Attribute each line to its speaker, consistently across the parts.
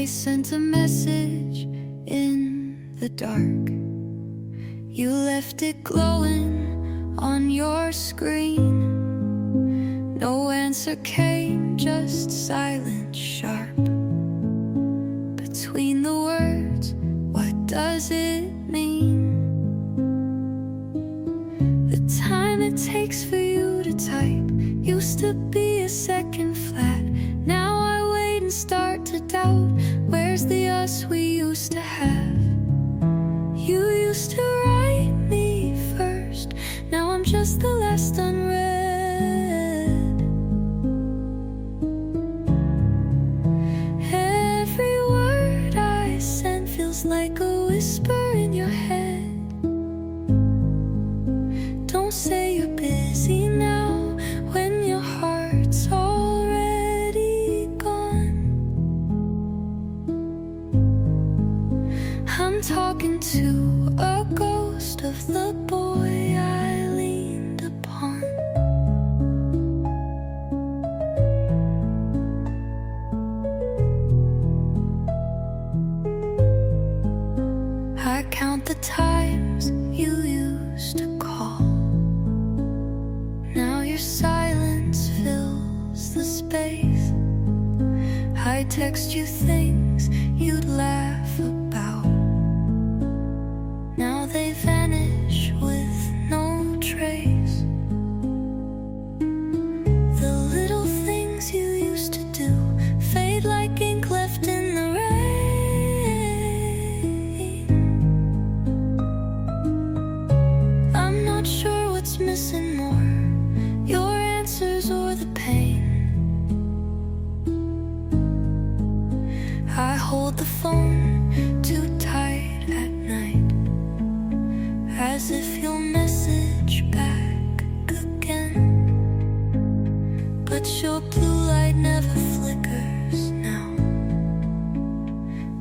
Speaker 1: I sent a message in the dark. You left it glowing on your screen. No answer came, just silence sharp. Between the words, what does it mean? The time it takes for you to type used to be a second flat. Now I wait and start to doubt, where's the us we used to have? You used to write me first, now I'm just the last unread. Every word I send feels like a whisper in your head. Don't say you're busy now when your heart's already gone. I'm talking to a ghost of the boy I leaned upon. I count the times you used to call. Now your silence fills the space. I text you things you'd laugh about. Now they vanish with no trace. The little things you used to do fade like ink left in the rain. I'm not sure what's missing more, your answers or the pain. I hold the phone too tight at night, as if you'll message back again. But your blue light never flickers now,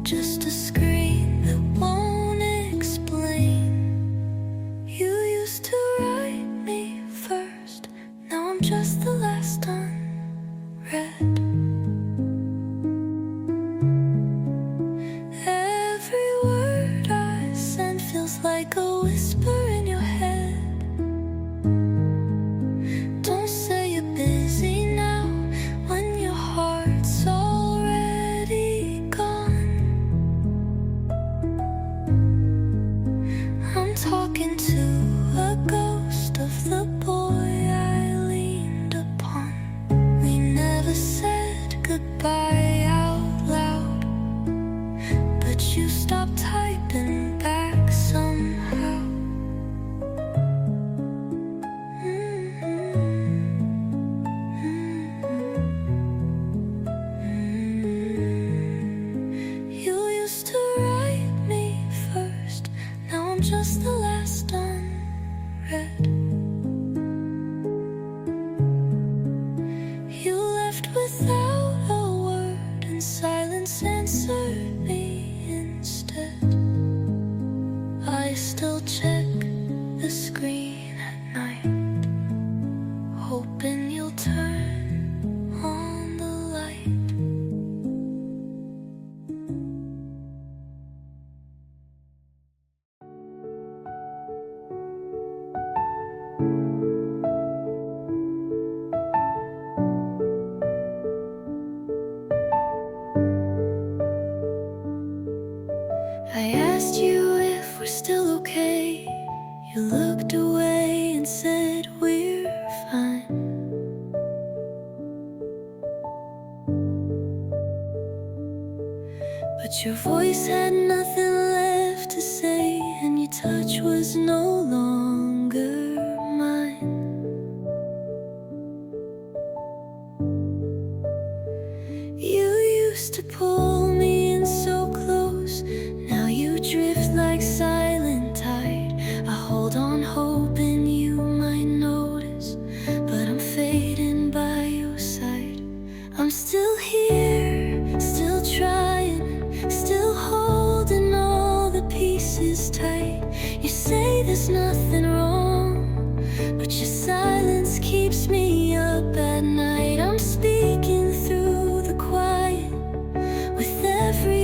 Speaker 1: just a screen that won't explain. You used to write me first, now I'm just the last unread. Every word I send feels like a whisper in your head. Don't say you're busy now when your heart's already gone. I'm talking to a ghost of the boy I leaned upon. We never said goodbye out loud, but you stopped typing back somehow. You used to write me first, now I'm just the last unread. You left without a word, and silence answered me instead. I still check the screen at night, hoping you'll turn on the light. I asked you if we're still okay. You looked away and said we're fine. But your voice had nothing left to say, and your touch was no longer mine. You used to pull me in so close, now you drift like silent tide. I hold on hoping you might notice, but I'm fading by your side. I'm still here, still trying, still holding all the pieces tight. You say there's nothing wrong, but your silence keeps me up at night. I'm speaking through the quiet with every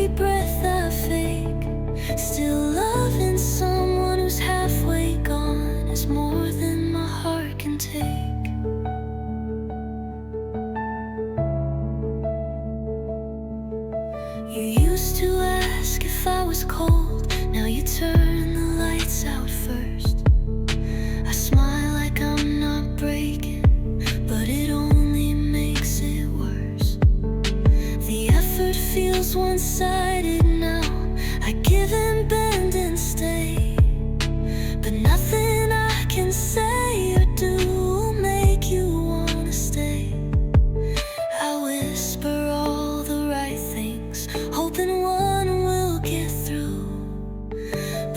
Speaker 1: can say or do will make you wanna stay. I whisper all the right things, hoping one will get through.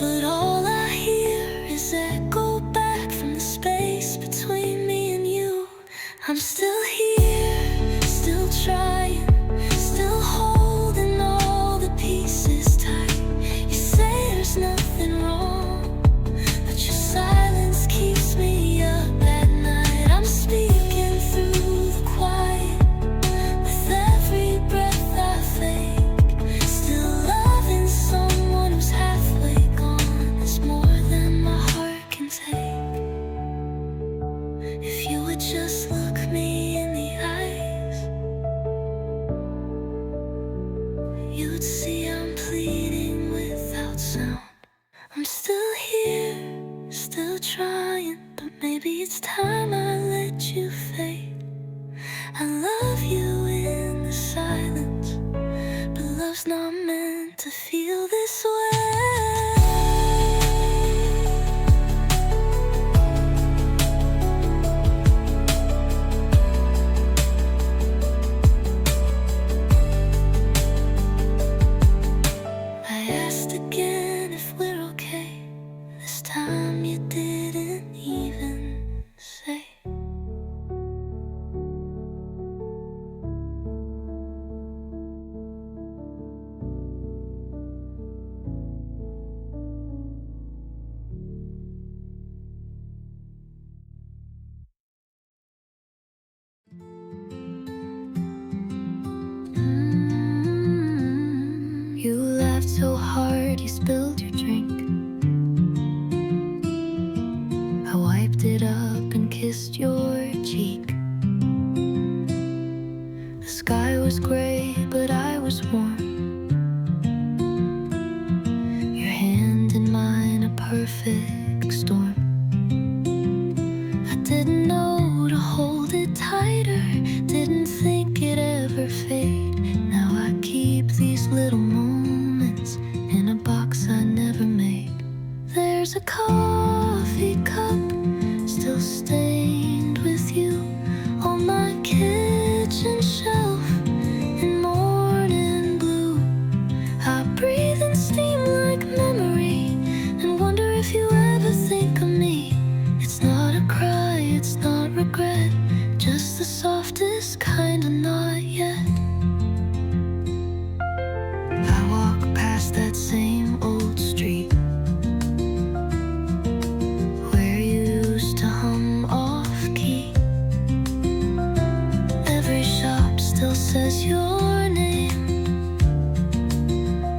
Speaker 1: But all I hear is echo back from the space between me and you. I'm still here, still trying, still holding all the pieces tight. You say there's nothing wrong, but your silence keeps me up at night. I'm speaking through the quiet, with every breath I fake. Still loving someone who's halfway gone is more than my heart can take. If you would just look me in the eyes, you'd see I'm pleading without sound. I'm still here, still trying, but maybe it's time I let you fade. I love you in the silence, but love's not meant to feel this way. I asked again if we're okay. This time you didn't even say. You laughed so hard you spilled your drink. I wiped it up and kissed your cheek. The sky was gray, but I was warm. Your hand in mine, a perfect storm. I didn't know to hold it tighter, didn't think it'd ever fade. Now I keep these little moments in a box I never made. There's a coffee cup still stained with you on my kitchen shelf in morning blue. I breathe in steam like memory and wonder if you ever think of me. It's not a cry, it's not regret, just the softest kind of not yet. I walk past that same old street where you used to hum off key. Every shop still says your name,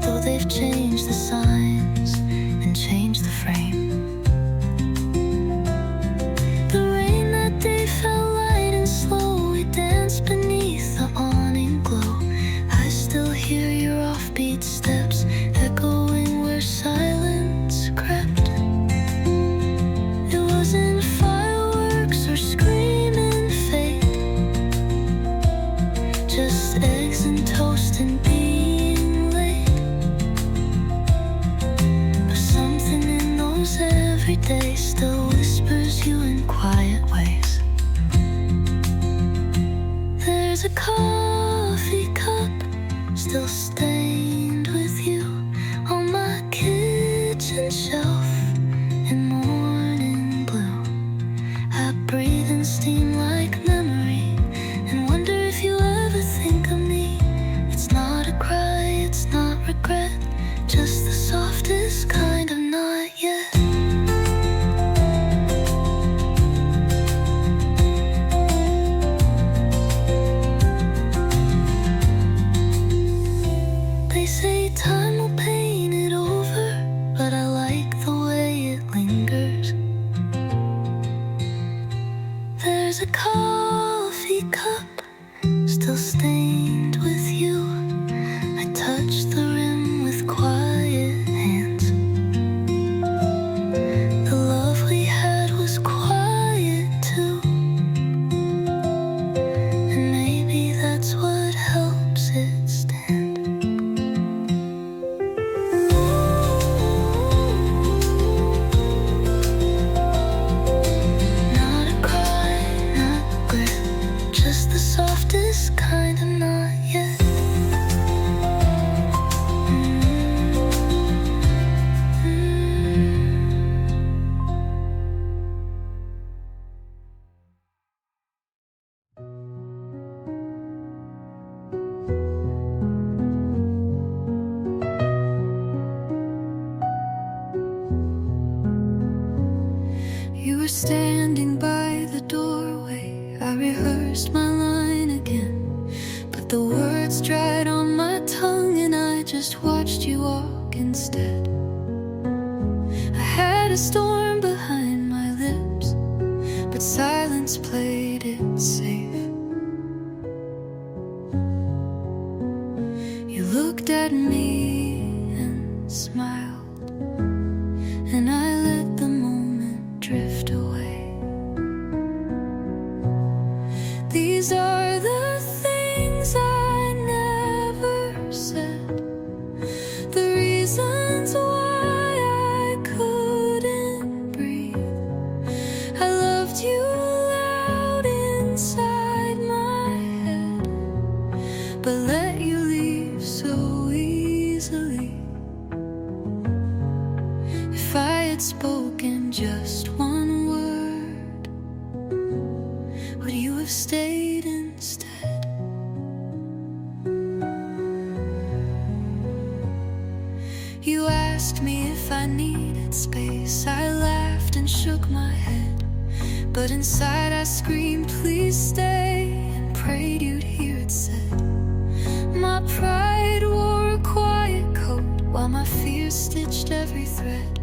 Speaker 1: though they've changed the signs and changed the frame. The rain that day fell light and slow. We danced beneath the awning glow. I still hear your offbeat steps echoing where silence crept. It wasn't fireworks or screaming fate, just eggs and toast and being late. But something in those everyday still whispers you in quiet ways. There's a coffee cup still stained with you on my kitchen shelf in morning blue. I breathe in steam like memory and wonder if you ever think of me. It's not a cry, it's not regret, just the softest kind of not yet. were standing by the doorway. I rehearsed my line again, but the words dried on my tongue, and I just watched you walk instead. I had a storm behind my lips, but silence played it safe. You looked at me and smiled, and I let the moment drift away. These are the things I never said, the reasons why I couldn't breathe. I loved you loud inside my head, but let you leave so easily. If I had spoken just one word, would you have stayed instead? You asked me if I needed space. I laughed and shook my head, but inside I screamed, please stay, and prayed you'd hear it said. My pride wore a quiet coat, while my fear stitched every thread,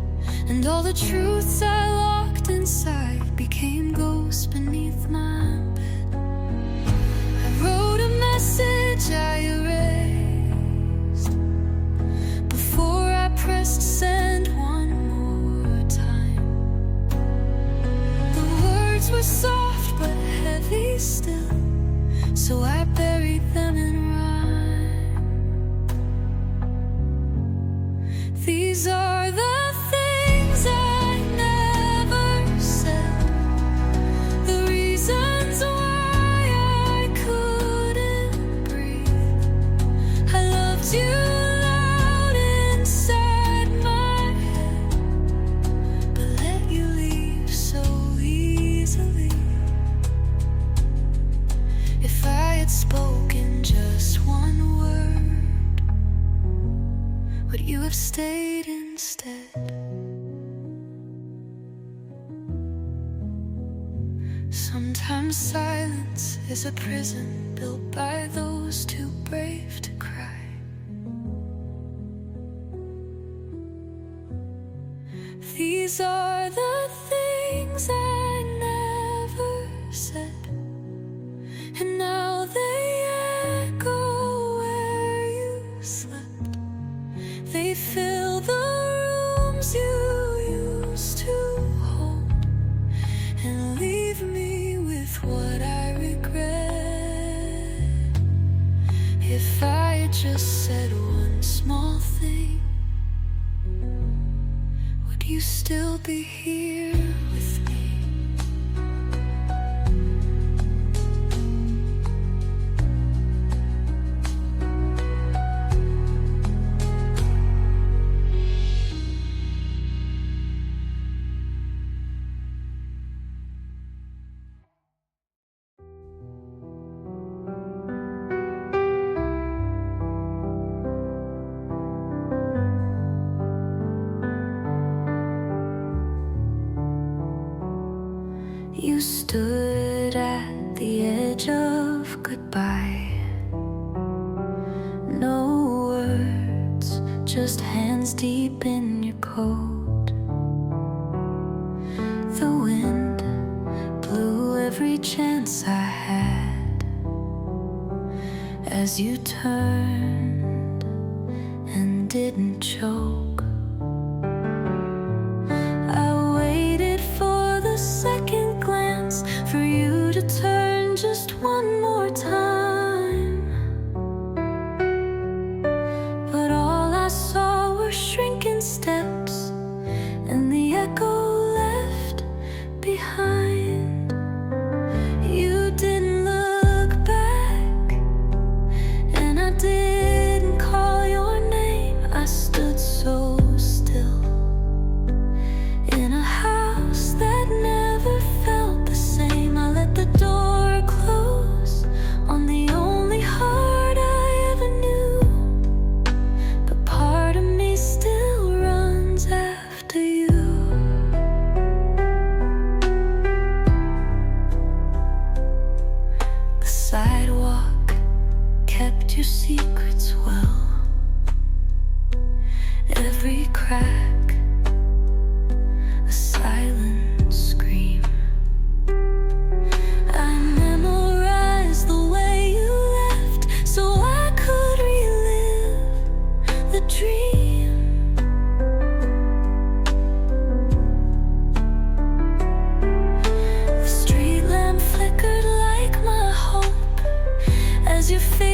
Speaker 1: and all the truths I locked inside became ghosts beneath my bed. I wrote a message I erased before I pressed send one more time. The words were soft but heavy still, so I buried them in rhyme. These are the things I never said, the reasons why I couldn't breathe. I loved you loud inside my head, but let you leave so easily. If I had spoken just one word, would you have stayed instead? Sometimes silence is a prison built by those too brave to cry. These are the things I never said, and now they echo where you slept. They fill the rooms you used to hold, and leave me with what I regret. If I had just said one small thing, would you still be here with me? You stood at the edge of goodbye. No words, just hands deep in your coat. The wind blew every chance I had as you turned and didn't choke. For you to turn just one more time, but all I saw were shrinking steps and the echo left behind. You didn't look back, and I didn't call your name. I stood so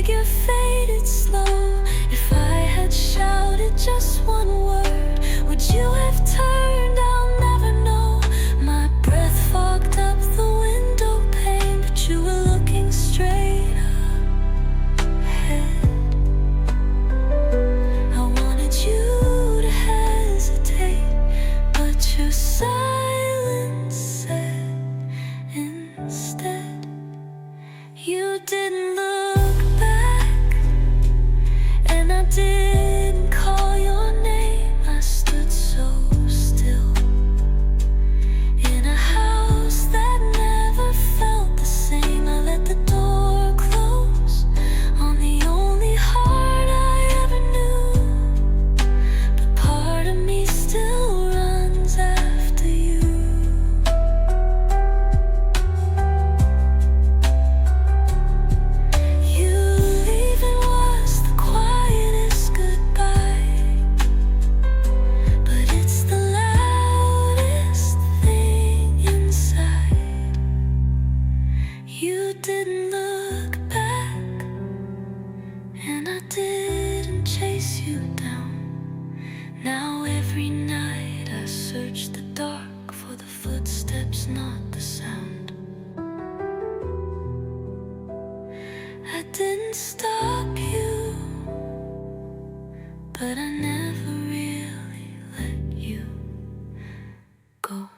Speaker 1: figure faded slow. If I had shouted just one word, would you have turned? I'll never know. My breath fogged up the window pane, but you were looking straight ahead. I wanted you to hesitate, but your silence said instead. You didn't look back, and I didn't call your name. I stood so still in a house that never felt the same. I let the door close on the only heart I ever knew, but part of me still runs after you. You leaving was the quietest goodbye, but it's the loudest thing inside. You didn't look back, and I didn't chase you down. Now every night I search the dark for the footsteps, not the sound. I didn't stop you, but I never really let you go.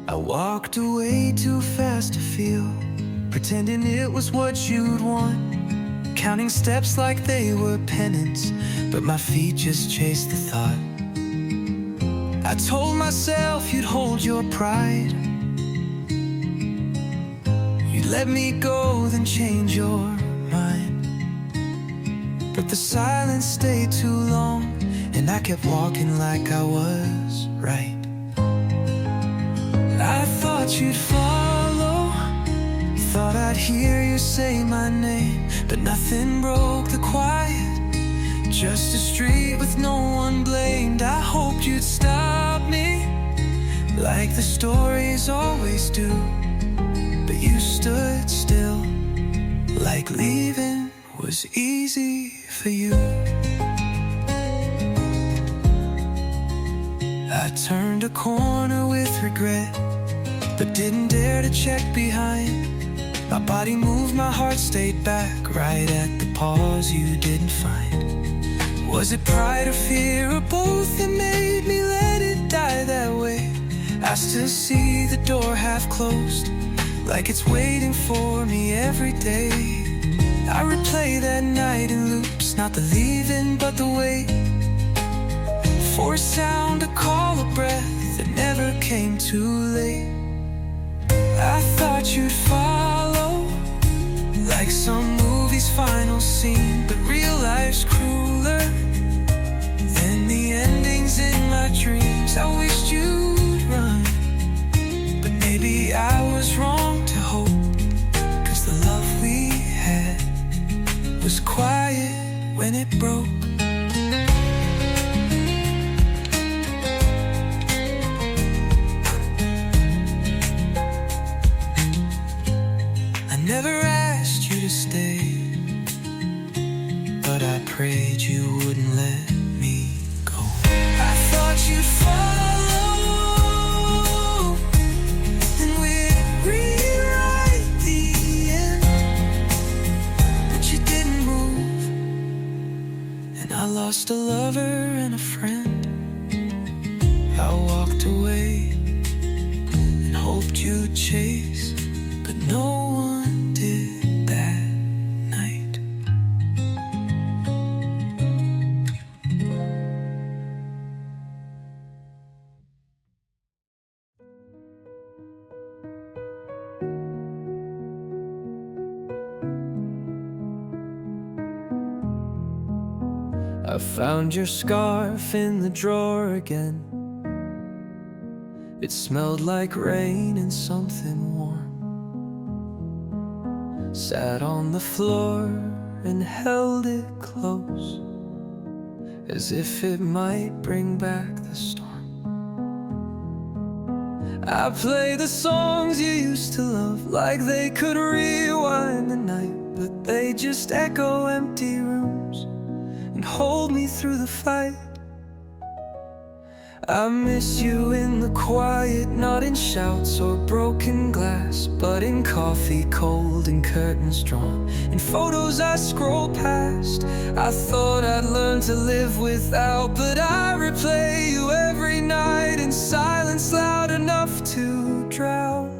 Speaker 2: I walked away too fast to feel, pretending it was what you'd want, counting steps like they were penance, but my feet just chased the thought. I told myself you'd hold your pride, you'd let me go, then change your mind. But the silence stayed too long, and I kept walking like I was right. I thought you'd follow, thought I'd hear you say my name, but nothing broke the quiet, just a street with no one blamed. I hoped you'd stop me, like the stories always do, but you stood still, like leaving was easy for you. I turned a corner with regret, but didn't dare to check behind. My body moved, my heart stayed back, right at the pause you didn't find. Was it pride or fear or both that made me let it die that way? I still see the door half closed, like it's waiting for me every day. I replay that night in loops, not the leaving but the wait, for a sound, a call, a breath that never came too late. I thought you'd follow, like some movie's final scene, but real life's crueler than the endings in my dreams. I wished you'd run, but maybe I was wrong to hope, 'cause the love we had was quiet when it broke. Never asked you to stay, but I prayed you wouldn't let me go. I thought you'd follow, and we'd rewrite the end, but you didn't move, and I lost a lover and a friend. I walked away and hoped you'd chase, but no one did that night. I found your scarf in the drawer again, It smelled like rain and something warm. Sat on the floor and held it close, as if it might bring back the storm. I play the songs you used to love, like they could rewind the night, but they just echo empty rooms and hold me through the fight. I miss you in the quiet, not in shouts or broken glass, but in coffee cold and curtains drawn, in photos I scroll past. I thought I'd learn to live without, but I replay you every night in silence loud enough to drown.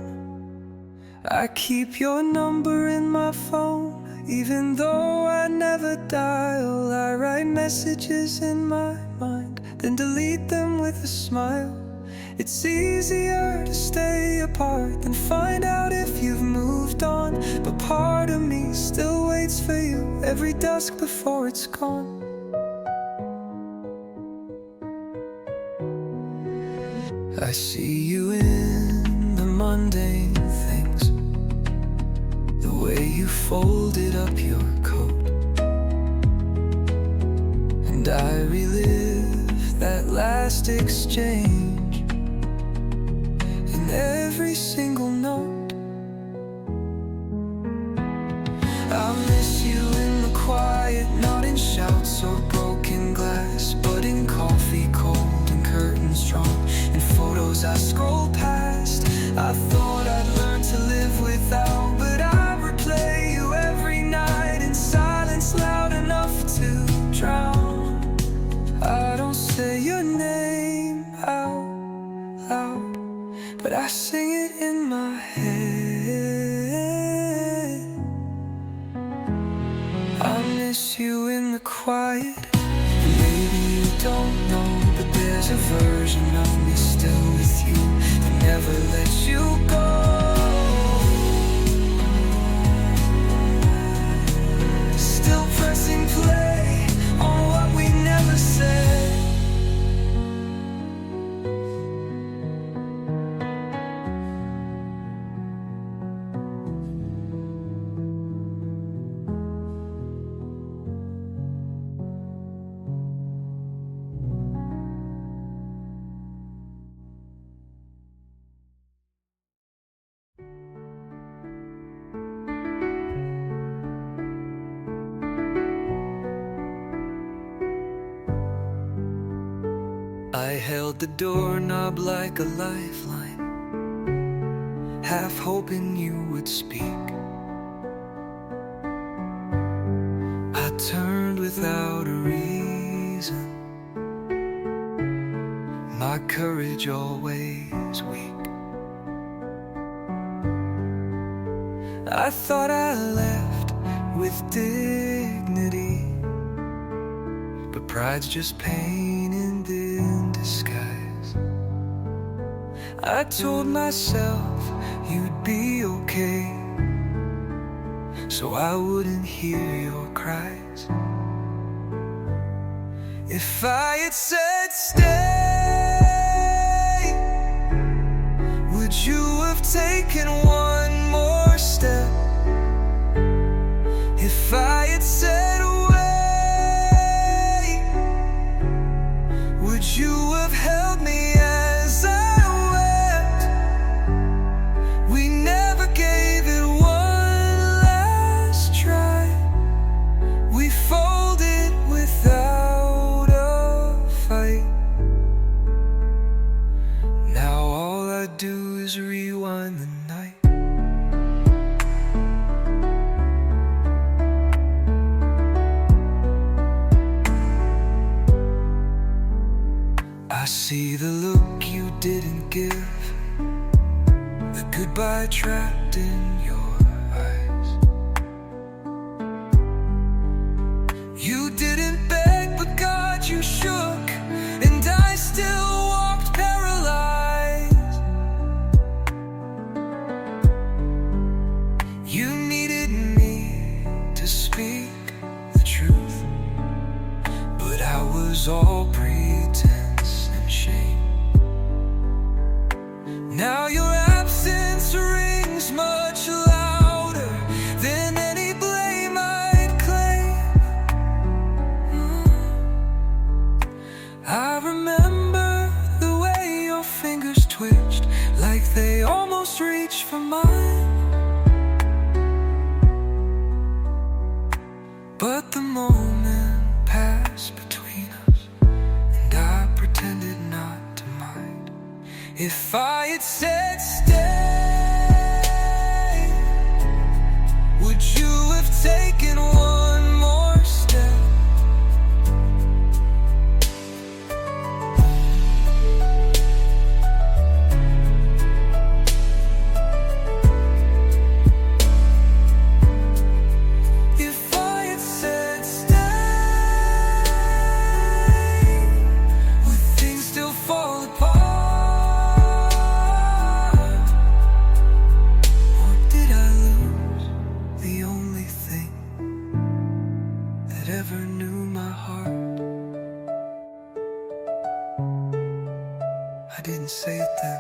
Speaker 2: I keep your number in my phone, even though I never dial. I write messages in my mind, then delete them with a smile. It's easier to stay apart than find out if you've moved on, but part of me still waits for you every dusk before it's gone. I see you in the mundane things, the way you folded up your coat, and I relive that last exchange in every single note. I miss you in the quiet, not in shouts or broken glass, but in coffee cold and curtains drawn, in photos I scroll past. I thought I'd learn to live without, but I replay you every night in silence loud enough to drown. I don't say your name out loud, but I sing it in my head. I miss you in the quiet. Maybe you don't know, but there's a version of me still with you that never lets you go. Still pressing play on what we never said. I held the doorknob like a lifeline, half hoping you would speak. I turned without a reason, my courage always weak. I thought I left with dignity, but pride's just pain in disguise. I told myself you'd be okay, so I wouldn't hear your cries. If I had said stay, would you have taken one more step? If I had said wait, would you have held me as I wept? We never gave it one last try. We folded without a fight. Now all I do is rewind the night. I see the look you didn't give, the goodbye trapped in your eyes. You didn't beg, but God, you shook, and I still walked paralyzed. You needed me to speak the truth, but I was all pretense and shame. Now your absence rings much louder than any blame I'd claim. I remember the way your fingers twitched, like they almost reached for mine. But the moment passed between us, and I pretended not to mind. If I had said stay, would you have taken one more step? If I had said stay, would things still fall apart? Or did I lose the only thing that ever knew my heart? I didn't say it then,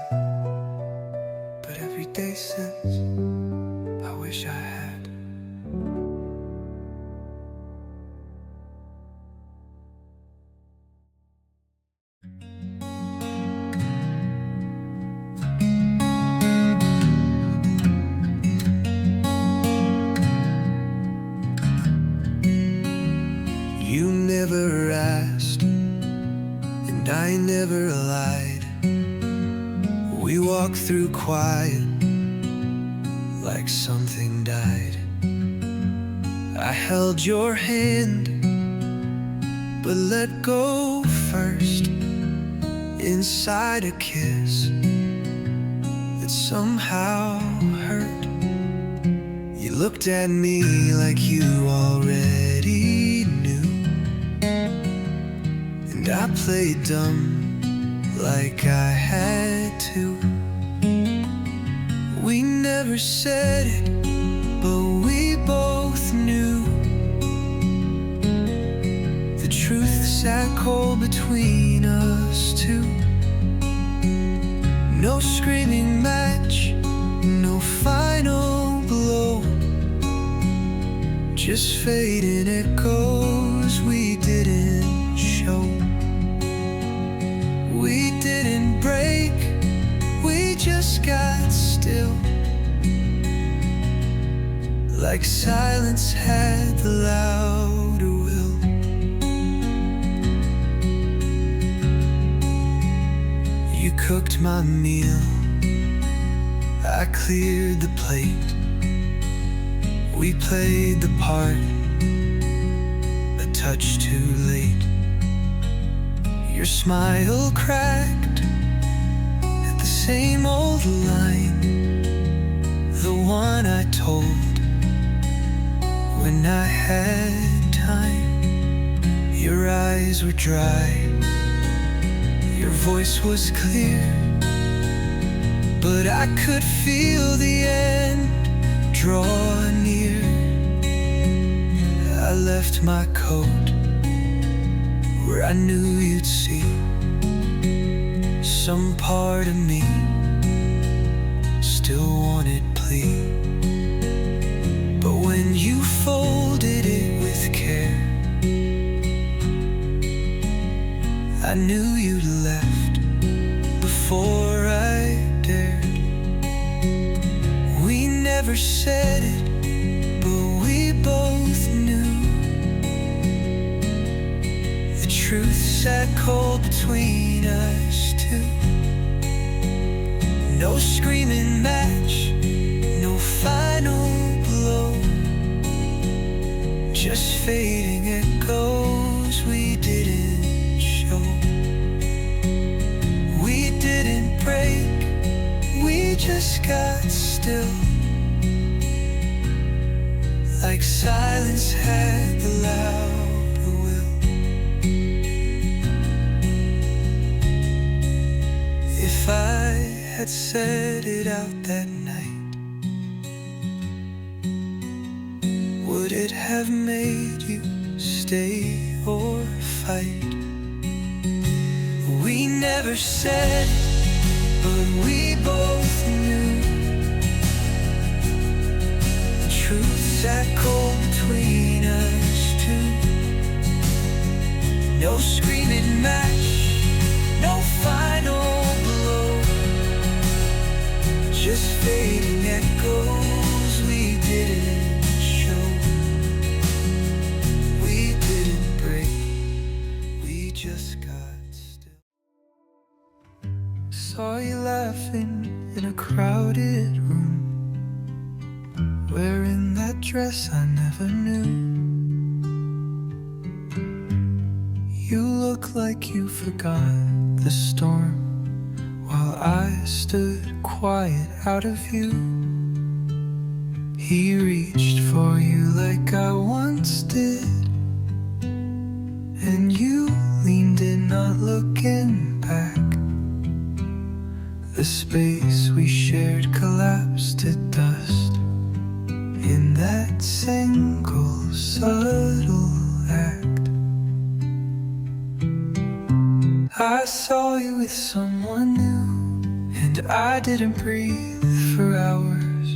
Speaker 2: but every day since, I wish I had. You never asked, and I never lied. We walked through quiet, like something died. I held your hand, but let go first. Inside a kiss that somehow hurt. You looked at me like you already knew, and I played dumb like I had to. We never said it, but we both knew. The truth sat cold between us two. No screaming match, no final blow, just fading echoes we didn't show. We didn't break, we just got still, like silence had the louder will. You cooked my meal, I cleared the plate. We played the part, a touch too late. Your smile cracked at the same old line, the one I told when I had time. Your eyes were dry, your voice was clear, but I could feel the end draw near. I left my coat where I knew you'd see some part of me still wanted plea. But when you folded it with care, I knew you'd left before I dared. We never said it, but we both knew. The truth sat cold between us two. No screaming match, no final blow, just fading echoes we didn't show. We didn't break, we just got still, like silence had the louder will. If I had said it out that night, would it have made you stay or fight? We never said it, but we both knew the truths that go between us two. No screaming match, no final blow, just fading echoes we didn't show. We didn't break, we just got still. Saw you laughing in a crowded room, wearing that dress I never knew. You look like you forgot the storm, while I stood quiet out of view. He reached for you like I once did, and you leaned in, not looking back. The space we shared collapsed to dust in that single subtle act. I saw you with someone new, and I didn't breathe for hours.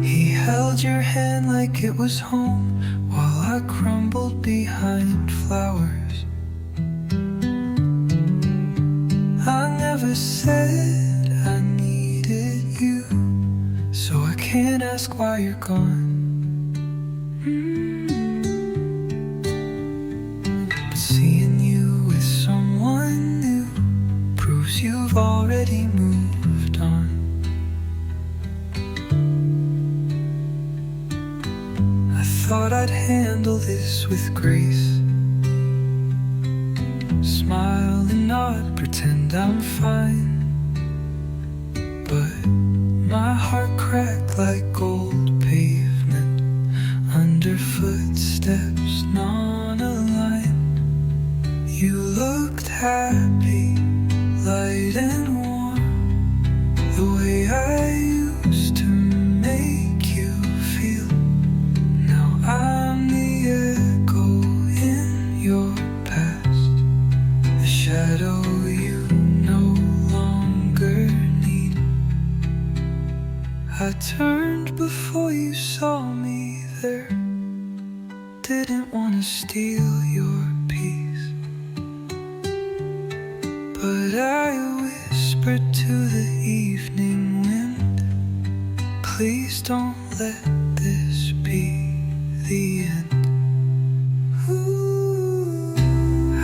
Speaker 2: He held your hand like it was home, while I crumbled behind flowers. I never said I needed you, so I can't ask why you're gone. Seeing you with someone new proves you've already moved on. I thought I'd handle this with grace, smile and nod, pretend I'm fine. But my heart cracked like gold pavement under footsteps non-aligned. You looked happy, light and warm, the way I used to make you feel. Now I'm the echo in your past, the shadow you no longer need. I turned before you saw me there, didn't want to steal your peace, but I whispered to the evening wind, please don't let this be the end. Ooh,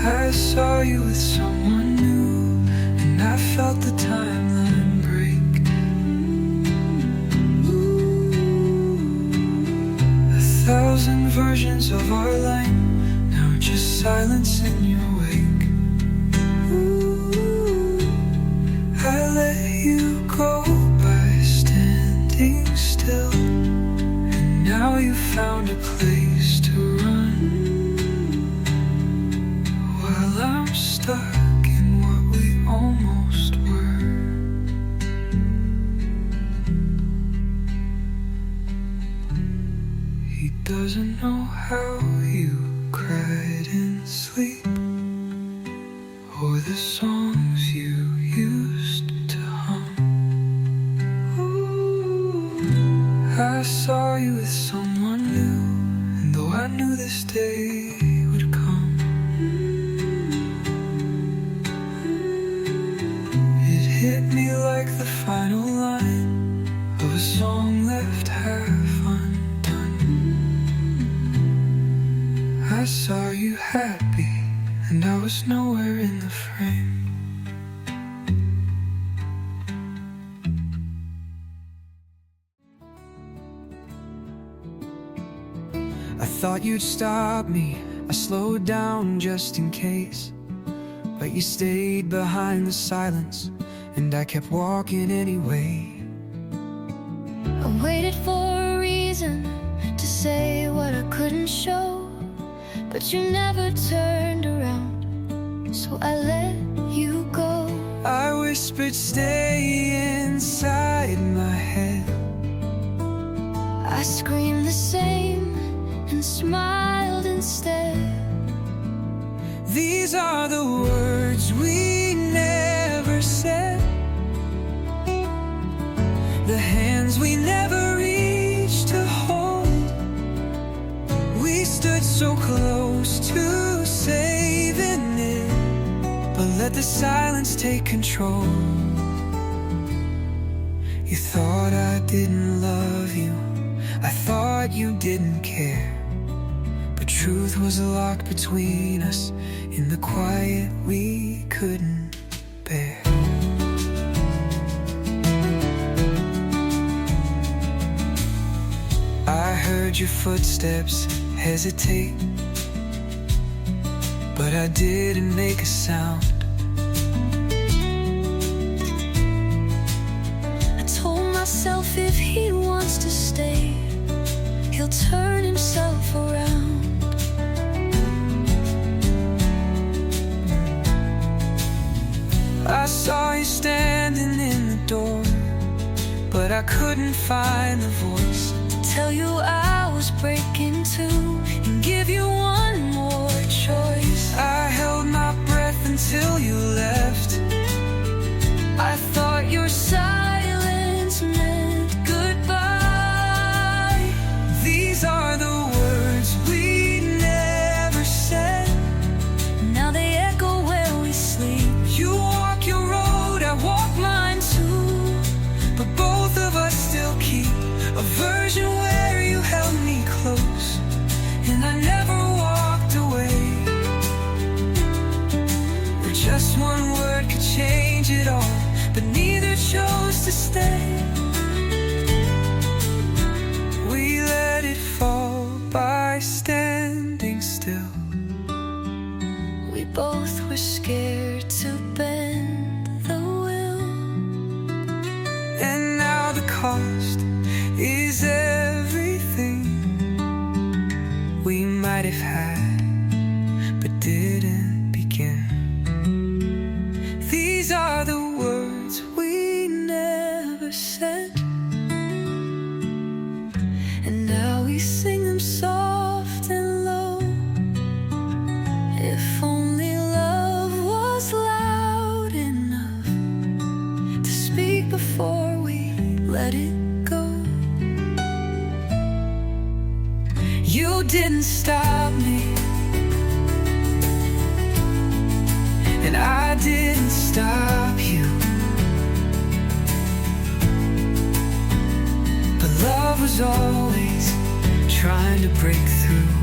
Speaker 2: I saw you with someone new, and I felt the timeline break. Ooh, 1,000 versions of our line, now just silence in your wake. I let you go by standing still, and now you found a place to run, while I'm stuck in what we almost were. He doesn't know how you cried in sleep, or the songs you used to hum. Ooh, I saw you with someone new, and though I knew this day would come, it hit me like the final line of a song left half undone. I saw you happy, and I was nowhere in the frame. I thought you'd stop me, I slowed down just in case, but you stayed behind the silence, and I kept walking anyway.
Speaker 1: I waited for a reason to say what I couldn't show, but you never turned around, so I let you go.
Speaker 2: I whispered, stay inside my head.
Speaker 1: I screamed the same and smiled instead.
Speaker 2: These are the words we never said, the hands we never reached to hold. We stood so close to saving it, but let the silence take control. You thought I didn't love you, I thought you didn't care, but truth was locked between us in the quiet we couldn't bear. I heard your footsteps hesitate, but I didn't make a sound.
Speaker 1: I told myself if he wants to stay, he'll turn himself around.
Speaker 2: I saw you standing in the door, but I couldn't find the voice
Speaker 1: To tell you I was breaking too, and give you one more choice.
Speaker 2: I held my breath until you left.
Speaker 1: I thought your silence meant goodbye.
Speaker 2: These are the words we never said.
Speaker 1: Now they echo where we sleep.
Speaker 2: You walk your road, I walk mine too, but both of us still keep a version where you held me close, and I never walked away. Where just one word could change it all, but neither chose to stay. We let it fall by standing still.
Speaker 1: We both were scared to bend the will.
Speaker 2: And now the cost is everything we might have had, but didn't begin. These are the words we never said,
Speaker 1: And now we sing them soft and low. If only love was loud enough to speak before we let it go.
Speaker 2: you didn't stop me, and I didn't stop you. But love was always trying to break through.